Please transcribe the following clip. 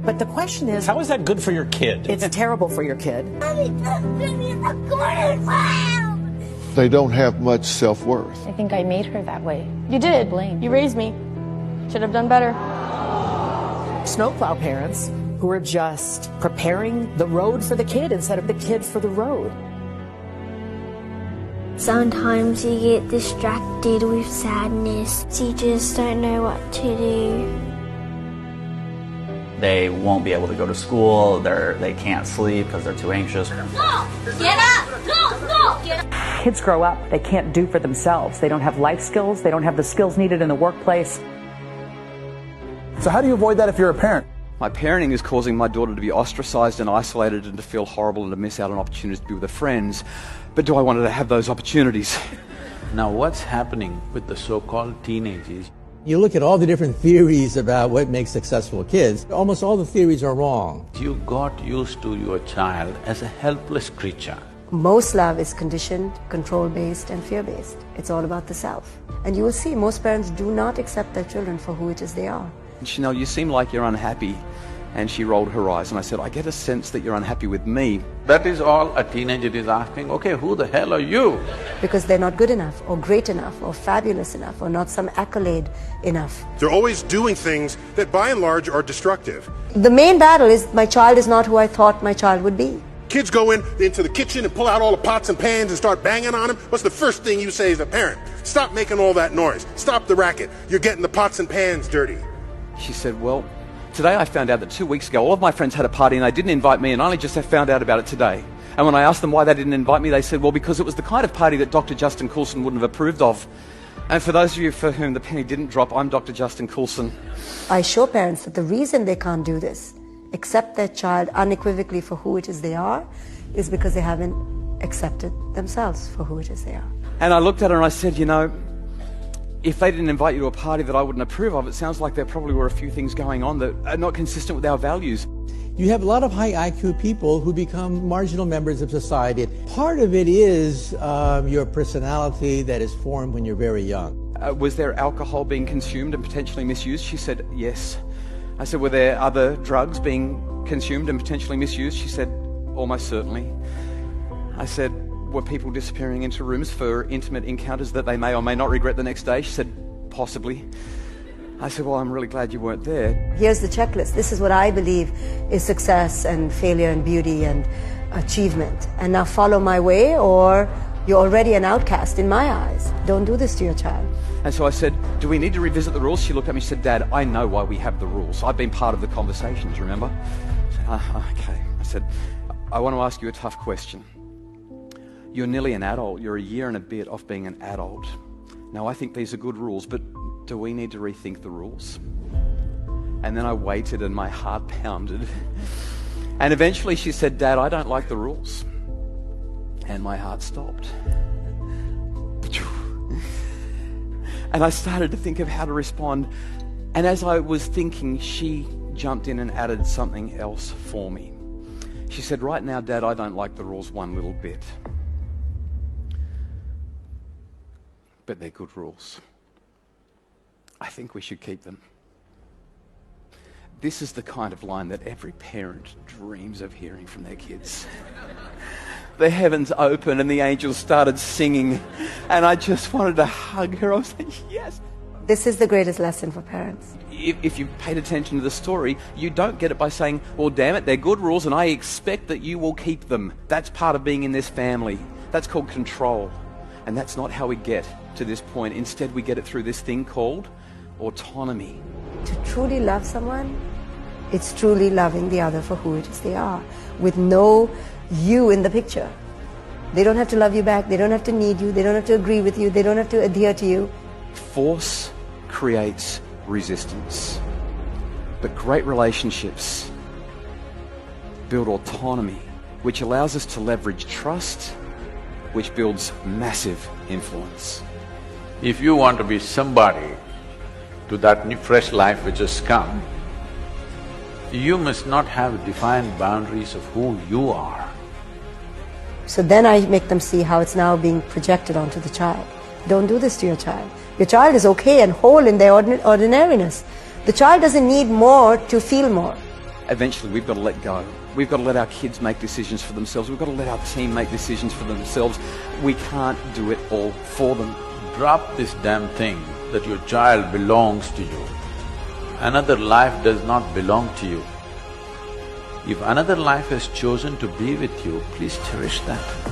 But the question is, how is that good for your kid? It's terrible for your kid. They don't have much self-worth. I think I made her that way. You did. Blame. You raised me. Should have done better. Snowplow parents who are just preparing the road for the kid instead of the kid for the road. Sometimes you get distracted with sadness, so you just don't know what to do. They won't be able to go to school, they can't sleep because they're too anxious. Go! Get up! Go! Get up! Kids grow up, they can't do for themselves. They don't have life skills, they don't have the skills needed in the workplace. So how do you avoid that if you're a parent? My parenting is causing my daughter to be ostracized and isolated and to feel horrible and to miss out on opportunities to be with her friends. But do I want her to have those opportunities? Now what's happening with the so-called teenagers? You look at all the different theories about what makes successful kids, almost all the theories are wrong. You got used to your child as a helpless creature. Most love is conditioned, control-based, and fear-based. It's all about the self. And you will see most parents do not accept their children for who it is they are. Chanel, you seem like you're unhappy. And she rolled her eyes and I said, I get a sense that you're unhappy with me. That is all a teenager is asking. Okay, who the hell are you? Because they're not good enough, or great enough, or fabulous enough, or not some accolade enough. They're always doing things that by and large are destructive. The main battle is my child is not who I thought my child would be. Kids go into the kitchen and pull out all the pots and pans and start banging on them. What's the first thing you say as a parent? Stop making all that noise. Stop the racket. You're getting the pots and pans dirty. She said, well, today I found out that 2 weeks ago all of my friends had a party and they didn't invite me, and I only just found out about it today. And when I asked them why they didn't invite me, they said, well, because it was the kind of party that Dr. Justin Coulson wouldn't have approved of. And for those of you for whom the penny didn't drop, I'm Dr. Justin Coulson. I show parents that the reason they can't do this, accept their child unequivocally for who it is they are, is because they haven't accepted themselves for who it is they are. And I looked at her and I said, you know, if they didn't invite you to a party that I wouldn't approve of, it sounds like there probably were a few things going on that are not consistent with our values. You have a lot of high IQ people who become marginal members of society. Part of it is your personality that is formed when you're very young. Was there alcohol being consumed and potentially misused? She said, yes. I said, were there other drugs being consumed and potentially misused? She said, almost certainly. I said, were people disappearing into rooms for intimate encounters that they may or may not regret the next day? She said, possibly. I said, well, I'm really glad you weren't there. Here's the checklist. This is what I believe is success and failure and beauty and achievement. And now follow my way, or you're already an outcast in my eyes. Don't do this to your child. And so I said, do we need to revisit the rules? She looked at me and said, Dad, I know why we have the rules. I've been part of the conversations, remember? I said, okay. I said, I want to ask you a tough question. You're nearly an adult. You're a year and a bit off being an adult. Now, I think these are good rules, but do we need to rethink the rules? And then I waited and my heart pounded. And eventually she said, Dad, I don't like the rules. And my heart stopped. And I started to think of how to respond. And as I was thinking, she jumped in and added something else for me. She said, right now, Dad, I don't like the rules one little bit. But they're good rules. I think we should keep them. This is the kind of line that every parent dreams of hearing from their kids. The heavens opened and the angels started singing, and I just wanted to hug her. I was like, yes. This is the greatest lesson for parents. If you've paid attention to the story, you don't get it by saying, well, damn it, they're good rules and I expect that you will keep them. That's part of being in this family. That's called control. And that's not how we get to this point. Instead, we get it through this thing called autonomy. To truly love someone, it's truly loving the other for who it is they are, with no you in the picture. They don't have to love you back. They don't have to need you. They don't have to agree with you. They don't have to adhere to you. Force creates resistance. But great relationships build autonomy, which allows us to leverage trust, which builds massive influence. If you want to be somebody to that new fresh life which has come, you must not have defined boundaries of who you are. So then I make them see how it's now being projected onto the child. Don't do this to your child. Your child is okay and whole in their ordinariness. The child doesn't need more to feel more. eventually we've got to let go. We've got to let our kids make decisions for themselves. We've got to let our team make decisions for themselves. We can't do it all for them. Drop this damn thing that your child belongs to you. Another life does not belong to you. If another life has chosen to be with you, please cherish that.